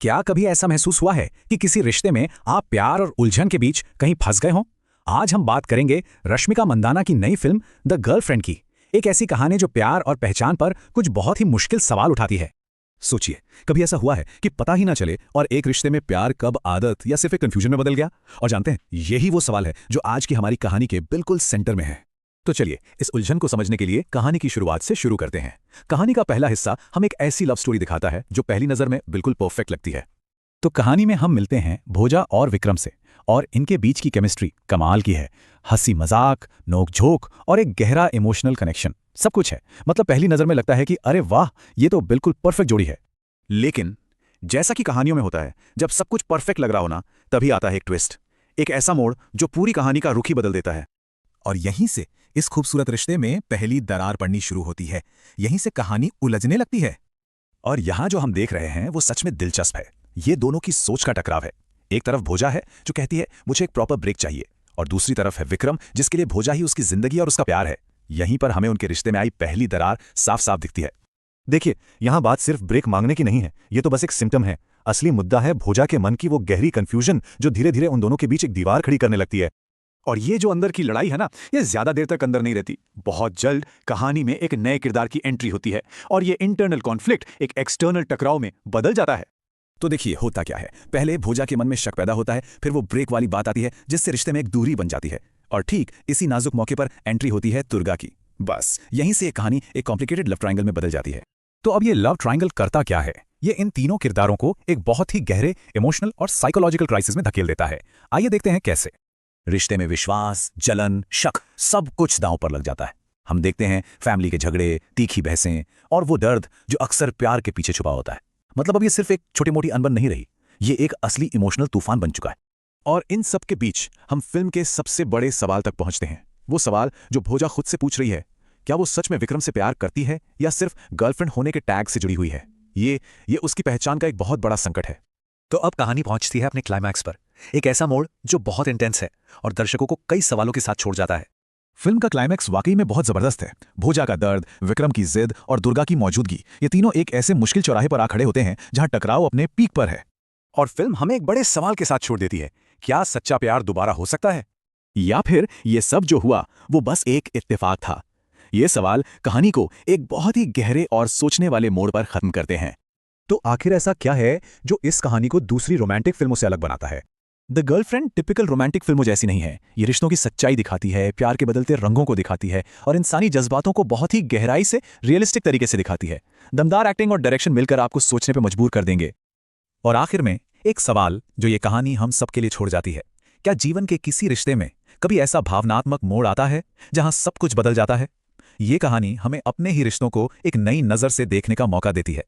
क्या कभी ऐसा महसूस हुआ है कि किसी रिश्ते में आप प्यार और उलझन के बीच कहीं फंस गए हों? आज हम बात करेंगे रश्मिका मंदाना की नई फिल्म द गर्लफ्रेंड की। एक ऐसी कहानी जो प्यार और पहचान पर कुछ बहुत ही मुश्किल सवाल उठाती है। सोचिए, कभी ऐसा हुआ है कि पता ही ना चले और एक रिश्ते में प्यार कब आदत या सिर्फ एक कंफ्यूजन में बदल गया? और जानते हैं, यही वो सवाल है जो आज की हमारी कहानी के बिल्कुल सेंटर में है। तो चलिए, इस उलझन को समझने के लिए कहानी की शुरुआत से शुरू करते हैं। कहानी का पहला हिस्सा हम एक ऐसी लव स्टोरी दिखाता है जो पहली नजर में बिल्कुल परफेक्ट लगती है। तो कहानी में हम मिलते हैं भोजा और विक्रम से, और इनके बीच की केमिस्ट्री कमाल की है। हंसी मजाक, नोक-झोंक और एक गहरा इमोशनल कनेक्शन, सब कुछ है। मतलब पहली नजर में लगता है कि अरे वाह, ये तो बिल्कुल परफेक्ट जोड़ी है। लेकिन जैसा कि कहानियों में होता है, जब सब कुछ परफेक्ट लग रहा हो ना, तभी आता है एक ट्विस्ट, एक ऐसा मोड़ जो पूरी कहानी का रुख ही बदल देता है। और यहीं से इस खूबसूरत रिश्ते में पहली दरार पड़नी शुरू होती है। यहीं से कहानी उलझने लगती है। और यहां जो हम देख रहे हैं वो सच में दिलचस्प है। ये दोनों की सोच का टकराव है। एक तरफ भोजा है जो कहती है मुझे एक प्रॉपर ब्रेक चाहिए, और दूसरी तरफ है विक्रम जिसके लिए भोजा ही उसकी जिंदगी और उसका प्यार है। यहीं पर हमें उनके रिश्ते में आई पहली दरार साफ साफ दिखती है। देखिए, यहां बात सिर्फ ब्रेक मांगने की नहीं है, ये तो बस एक सिम्टम है। असली मुद्दा है भोजा के मन की वो गहरी कंफ्यूजन जो धीरे धीरे उन दोनों के बीच एक दीवार खड़ी करने लगती है। और ये जो अंदर की लड़ाई है ना, ये ज्यादा देर तक अंदर नहीं रहती। बहुत जल्द कहानी में एक नए किरदार की एंट्री होती है और ये इंटरनल कॉन्फ्लिक्ट एक एक्सटर्नल टकराव में बदल जाता है। तो देखिए, होता क्या है, पहले भोजा के मन में शक पैदा होता है, फिर वो ब्रेक वाली बात आती है जिससे रिश्ते में एक दूरी बन जाती है। और ठीक इसी नाजुक मौके पर एंट्री होती है दुर्गा की। बस यहीं से एक कहानी एक कॉम्प्लिकेटेड लव ट्रायंगल में बदल जाती है। तो अब ये लव ट्रायंगल करता क्या है? ये इन तीनों किरदारों को एक बहुत ही गहरे इमोशनल और साइकोलॉजिकल क्राइसिस में धकेल देता है। आइए देखते हैं कैसे। रिश्ते में विश्वास, जलन, शक, सब कुछ दांव पर लग जाता है। हम देखते हैं फैमिली के झगड़े, तीखी बहसें और वो दर्द जो अक्सर प्यार के पीछे छुपा होता है। मतलब अब ये सिर्फ एक छोटी मोटी अनबन नहीं रही, ये एक असली इमोशनल तूफान बन चुका है। और इन सब के बीच हम फिल्म के सबसे बड़े सवाल तक पहुंचते हैं। वो सवाल जो भोजा खुद से पूछ रही है, क्या वो सच में विक्रम से प्यार करती है या सिर्फ गर्लफ्रेंड होने के टैग से जुड़ी हुई है? ये उसकी पहचान का एक बहुत बड़ा संकट है। तो अब कहानी पहुंचती है अपने क्लाइमैक्स पर, एक ऐसा मोड़ जो बहुत इंटेंस है और दर्शकों को कई सवालों के साथ छोड़ जाता है। फिल्म का क्लाइमैक्स वाकई में बहुत जबरदस्त है। भोजा का दर्द, विक्रम की जिद और दुर्गा की मौजूदगी, ये तीनों एक ऐसे मुश्किल चौराहे पर आ खड़े होते हैं जहां टकराव अपने पीक पर है। और फिल्म हमें एक बड़े सवाल के साथ छोड़ देती है, क्या सच्चा प्यार दोबारा हो सकता है, या फिर ये सब जो हुआ वो बस एक इत्तेफाक था? ये सवाल कहानी को एक बहुत ही गहरे और सोचने वाले मोड़ पर खत्म करते हैं। तो आखिर ऐसा क्या है जो इस कहानी को दूसरी रोमांटिक फिल्मों से अलग बनाता है? द गर्लफ्रेंड टिपिकल रोमांटिक फिल्मों जैसी नहीं है। ये रिश्तों की सच्चाई दिखाती है, प्यार के बदलते रंगों को दिखाती है और इंसानी जज्बातों को बहुत ही गहराई से, रियलिस्टिक तरीके से दिखाती है। दमदार एक्टिंग और डायरेक्शन मिलकर आपको सोचने पर मजबूर कर देंगे। और आखिर में एक सवाल जो ये कहानी हम सबके लिए छोड़ जाती है, क्या जीवन के किसी रिश्ते में कभी ऐसा भावनात्मक मोड़ आता है जहां सब कुछ बदल जाता है? ये कहानी हमें अपने ही रिश्तों को एक नई नज़र से देखने का मौका देती है।